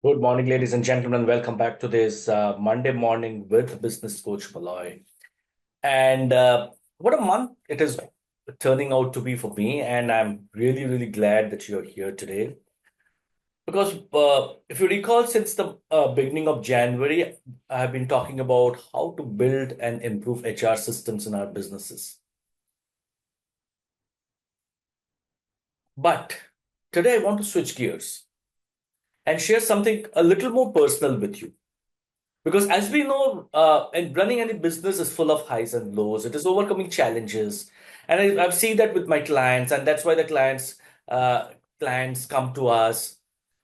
Good morning, ladies and gentlemen. Welcome back to this Monday morning with business coach Moloy. And what a month it is turning out to be for me. And I'm really, really glad that you're here today. Because if you recall, since the beginning of January, I've been talking about how to build and improve HR systems in our businesses. But today I want to switch gears and share something a little more personal with you. Because as we know, and running any business is full of highs and lows. It is overcoming challenges, and I've seen that with my clients, and that's why the clients come to us,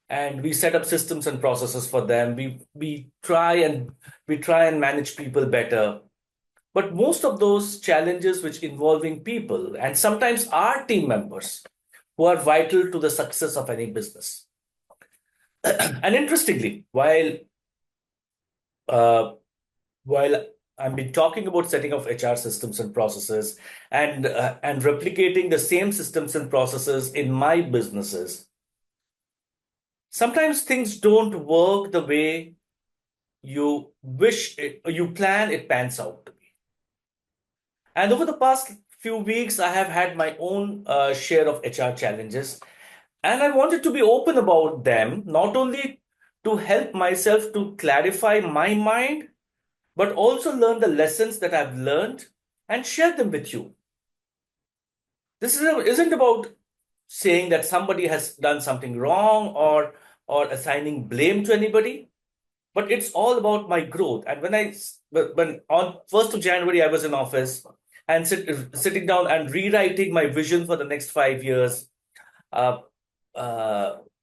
and we set up systems and processes for them. We try and manage people better. But most of those challenges, which involving people, and sometimes our team members, who are vital to the success of any business. And interestingly, uh, while I've been talking about setting up HR systems and processes and replicating the same systems and processes in my businesses, sometimes things don't work the way you plan it pans out to be. And over the past few weeks, I have had my own share of HR challenges, and I wanted to be open about them, not only to help myself to clarify my mind but also learn the lessons that I've learned and share them with you. Isn't about saying that somebody has done something wrong or assigning blame to anybody, but it's all about my growth. And when on 1st of January I was in office and sitting down and rewriting my vision for the next 5 years, uh,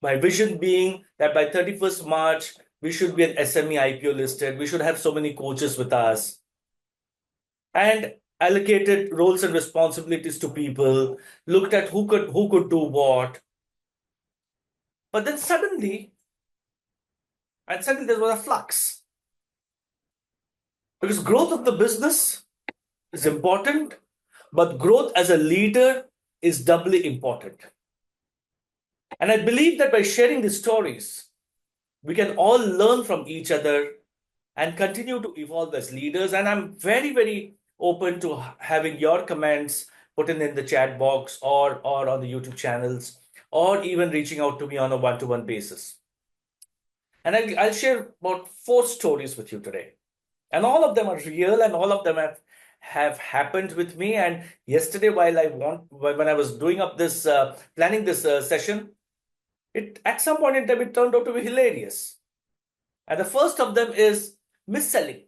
my vision being that by 31st March we should be an SME IPO listed, we should have so many coaches with us, and allocated roles and responsibilities to people, looked at who could do what. But then suddenly there was a flux. Because growth of the business is important, but growth as a leader is doubly important. And I believe that by sharing these stories, we can all learn from each other and continue to evolve as leaders. And I'm very, very open to having your comments put in the chat box or on the YouTube channels, or even reaching out to me on a one-to-one basis. And I'll share about 4 stories with you today. And all of them are real, and all of them have happened with me. And yesterday, when I was doing up this planning this session, it at some point in time it turned out to be hilarious. And the first of them is mis-selling.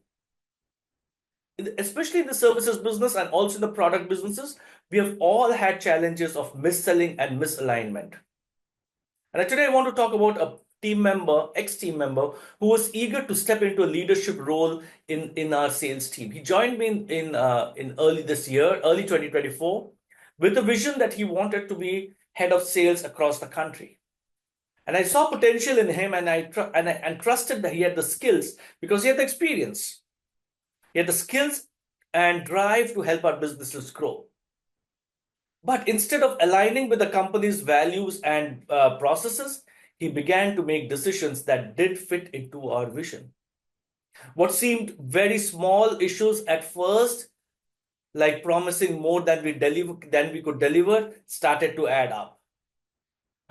Especially in the services business and also in the product businesses, we have all had challenges of mis-selling and misalignment. And today I want to talk about a ex-team member, who was eager to step into a leadership role in our sales team. He joined me in early this year, early 2024, with a vision that he wanted to be head of sales across the country. And I saw potential in him, and I trusted that he had the skills because he had the experience. He had the skills and drive to help our businesses grow. But instead of aligning with the company's values and processes, he began to make decisions that did fit into our vision. What seemed very small issues at first, like promising more than we could deliver, started to add up.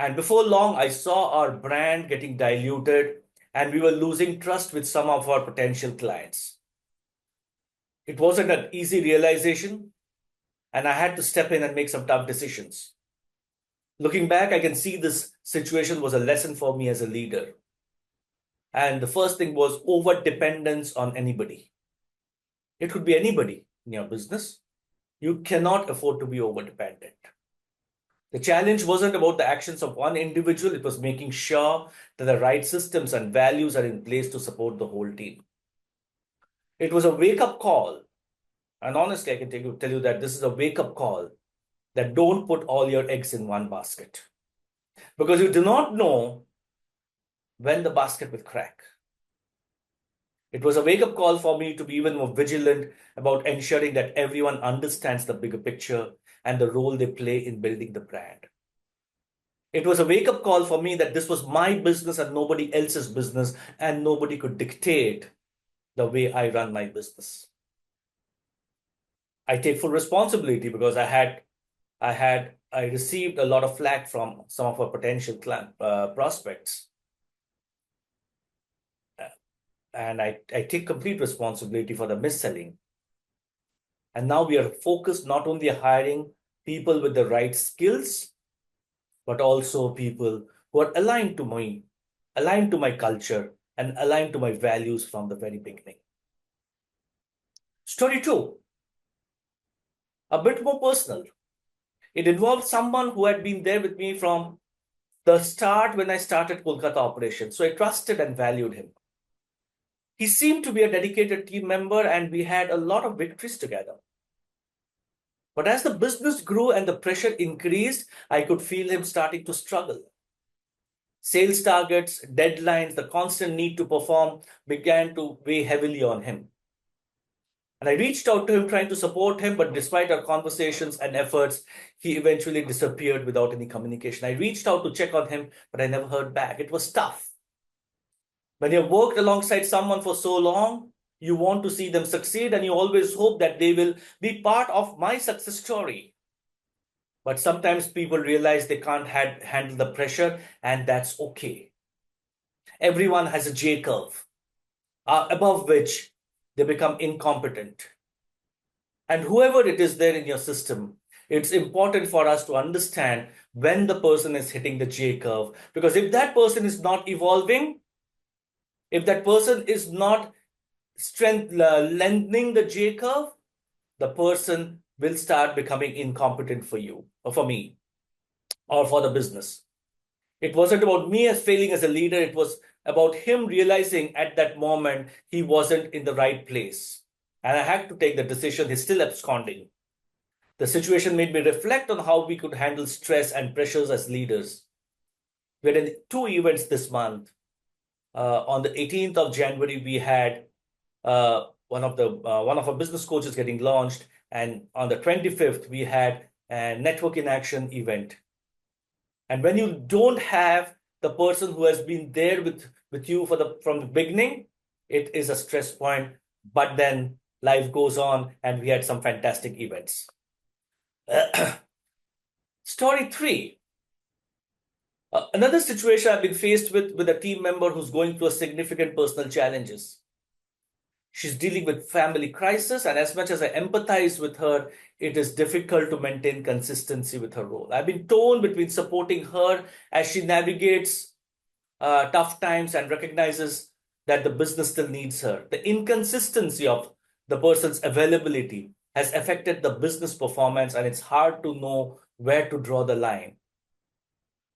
And before long, I saw our brand getting diluted, and we were losing trust with some of our potential clients. It wasn't an easy realization, and I had to step in and make some tough decisions. Looking back, I can see this situation was a lesson for me as a leader. And the first thing was over dependence on anybody. It could be anybody in your business. You cannot afford to be over dependent. The challenge wasn't about the actions of one individual, it was making sure that the right systems and values are in place to support the whole team. It was a wake up call. And honestly, I can tell you that this is a wake up call, that don't put all your eggs in one basket, because you do not know when the basket will crack. It was a wake up call for me to be even more vigilant about ensuring that everyone understands the bigger picture and the role they play in building the brand. It was a wake-up call for me that this was my business and nobody else's business, and nobody could dictate the way I run my business. I take full responsibility because I received a lot of flack from some of our potential prospects. And I take complete responsibility for the mis-selling. And now we are focused not only on hiring people with the right skills, but also people who are aligned to me, aligned to my culture, and aligned to my values from the very beginning. Story two, a bit more personal. It involved someone who had been there with me from the start when I started Kolkata operations. So I trusted and valued him. He seemed to be a dedicated team member, and we had a lot of victories together. But as the business grew and the pressure increased, I could feel him starting to struggle. Sales targets, deadlines, the constant need to perform began to weigh heavily on him. And I reached out to him trying to support him, but despite our conversations and efforts, he eventually disappeared without any communication. I reached out to check on him, but I never heard back. It was tough. When you've worked alongside someone for so long, you want to see them succeed, and you always hope that they will be part of my success story. But sometimes people realize they can't handle the pressure, and that's okay. Everyone has a J curve, above which they become incompetent. And whoever it is there in your system, it's important for us to understand when the person is hitting the J curve. Because if that person is not evolving, if that person is not lengthening the J curve, the person will start becoming incompetent for you or for me or for the business. It wasn't about me as failing as a leader. It was about him realizing at that moment he wasn't in the right place. And I had to take the decision. He's still absconding. The situation made me reflect on how we could handle stress and pressures as leaders. We had two events this month. On the 18th of January, we had one of our business coaches getting launched, and on the 25th, we had a network in action event. And when you don't have the person who has been there with you from the beginning, it is a stress point. But then life goes on, and we had some fantastic events. Story three. Another situation I've been faced with a team member who's going through a significant personal challenges. She's dealing with family crisis, and as much as I empathize with her, it is difficult to maintain consistency with her role. I've been torn between supporting her as she navigates tough times and recognizes that the business still needs her. The inconsistency of the person's availability has affected the business performance, and it's hard to know where to draw the line.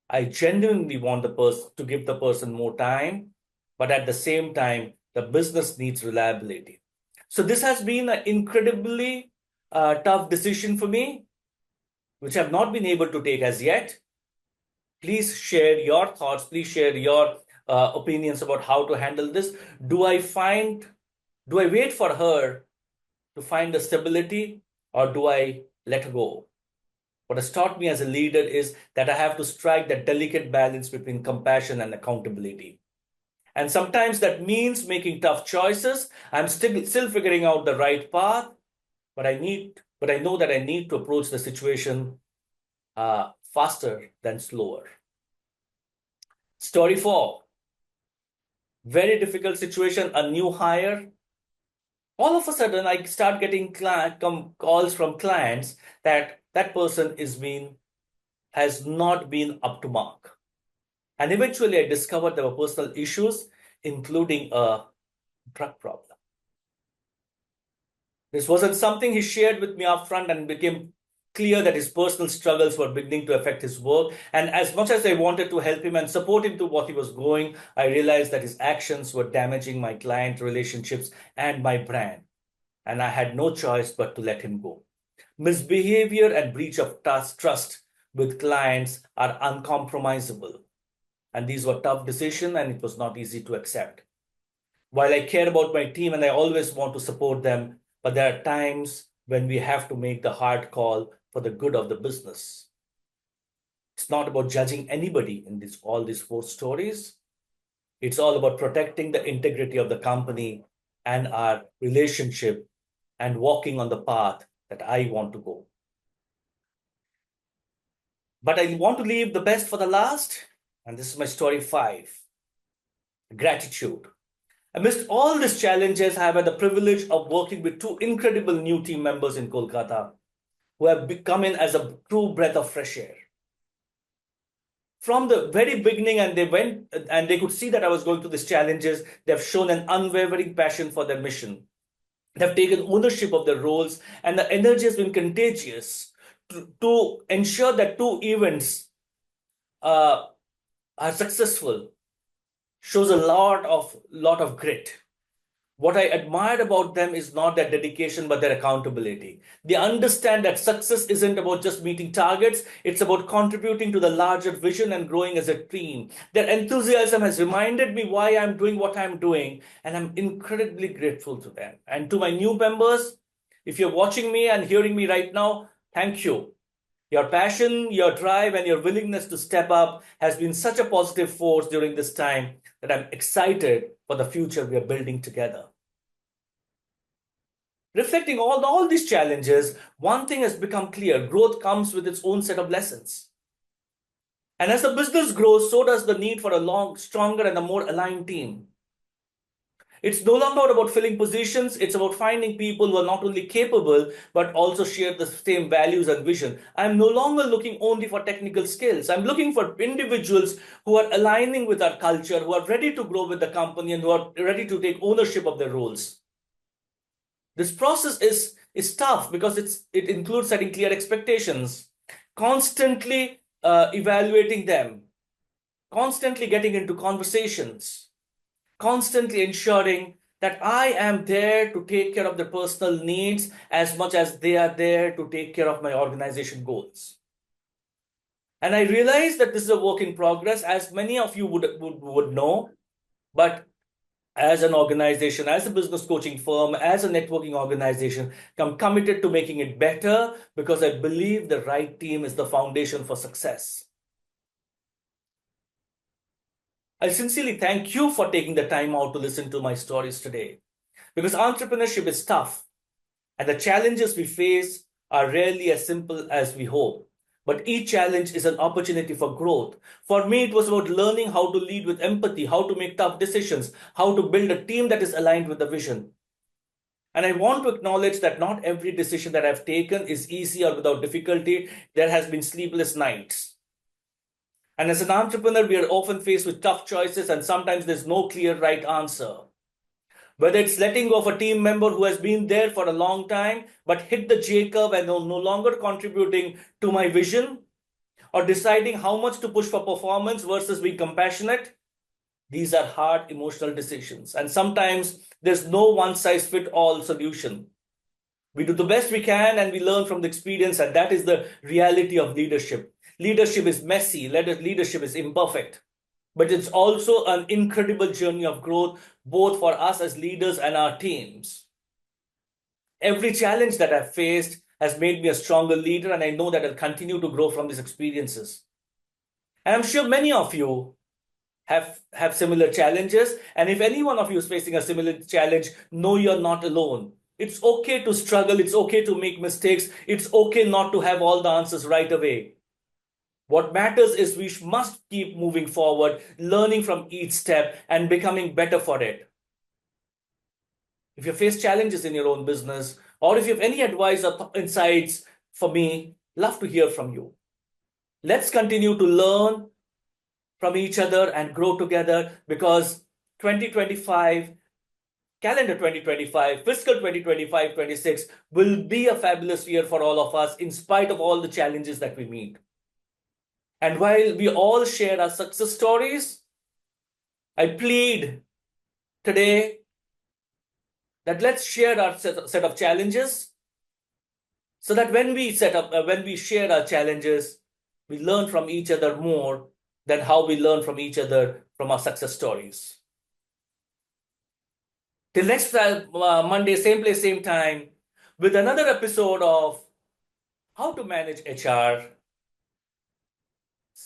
I genuinely want the person to give the person more time, but at the same time, the business needs reliability. So this has been an incredibly tough decision for me, which I've not been able to take as yet. Please share your thoughts. Please share your opinions about how to handle this. Do I wait for her to find the stability, or do I let her go? What has taught me as a leader is that I have to strike that delicate balance between compassion and accountability. And sometimes that means making tough choices. I'm still figuring out the right path, but I know that I need to approach the situation faster than slower. Story four. Very difficult situation, a new hire. All of a sudden, I start getting calls from clients that person has not been up to mark. And eventually, I discovered there were personal issues, including a drug problem. This wasn't something he shared with me upfront, and became clear that his personal struggles were beginning to affect his work. And as much as I wanted to help him and support him to what he was going, I realized that his actions were damaging my client relationships and my brand. And I had no choice but to let him go. Misbehavior and breach of trust with clients are uncompromisable. And these were tough decisions, and it was not easy to accept. While I care about my team and I always want to support them, but there are times when we have to make the hard call for the good of the business. It's not about judging anybody in all these four stories. It's all about protecting the integrity of the company and our relationship and walking on the path that I want to go. But I want to leave the best for the last. And this is my story 5, gratitude. Amidst all these challenges, I have had the privilege of working with two incredible new team members in Kolkata who have come in as a true breath of fresh air. From the very beginning, and they went and they could see that I was going through these challenges, they've shown an unwavering passion for their mission. They've taken ownership of their roles, and the energy has been contagious to ensure that two events uh, are successful. Shows a lot of grit. What I admired about them is not their dedication, but their accountability. They understand that success isn't about just meeting targets, it's about contributing to the larger vision and growing as a team. Their enthusiasm has reminded me why I'm doing what I'm doing, and I'm incredibly grateful to them. And to my new members, if you're watching me and hearing me right now, thank you. Your passion, your drive, and your willingness to step up has been such a positive force during this time that I'm excited for the future we are building together. Reflecting all these challenges, one thing has become clear: growth comes with its own set of lessons. And as the business grows, so does the need for a stronger, and a more aligned team. It's no longer about filling positions, it's about finding people who are not only capable, but also share the same values and vision. I'm no longer looking only for technical skills. I'm looking for individuals who are aligning with our culture, who are ready to grow with the company, and who are ready to take ownership of their roles. This process is tough because it includes setting clear expectations, constantly evaluating them, constantly getting into conversations, constantly ensuring that I am there to take care of their personal needs as much as they are there to take care of my organization goals. And I realize that this is a work in progress, as many of you would know, but as an organization, as a business coaching firm, as a networking organization, I'm committed to making it better because I believe the right team is the foundation for success. I sincerely thank you for taking the time out to listen to my stories today, because entrepreneurship is tough and the challenges we face are rarely as simple as we hope. But each challenge is an opportunity for growth. For me, it was about learning how to lead with empathy, how to make tough decisions, how to build a team that is aligned with the vision. And I want to acknowledge that not every decision that I've taken is easy or without difficulty. There has been sleepless nights. And as an entrepreneur, we are often faced with tough choices, and sometimes there's no clear right answer. Whether it's letting go of a team member who has been there for a long time but hit the J curve and no longer contributing to my vision, or deciding how much to push for performance versus being compassionate, these are hard emotional decisions. And sometimes there's no one size fit all solution. We do the best we can and we learn from the experience, and that is the reality of leadership. Leadership is messy, leadership is imperfect, but it's also an incredible journey of growth, both for us as leaders and our teams. Every challenge that I've faced has made me a stronger leader, and I know that I'll continue to grow from these experiences. And I'm sure many of you have similar challenges. And if any one of you is facing a similar challenge, know you're not alone. It's okay to struggle. It's okay to make mistakes. It's okay not to have all the answers right away. What matters is we must keep moving forward, learning from each step and becoming better for it. If you face challenges in your own business, or if you have any advice or insights for me, love to hear from you. Let's continue to learn from each other and grow together, because 2025, calendar 2025, fiscal 2025-26 will be a fabulous year for all of us in spite of all the challenges that we meet. And while we all share our success stories, I plead today that let's share our set of challenges, so that when we share our challenges, we learn from each other more than how we learn from each other from our success stories. Till next Monday, same place, same time, with another episode of How to Manage HR.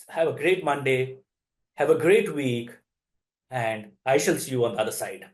Have a great Monday. Have a great week. And I shall see you on the other side.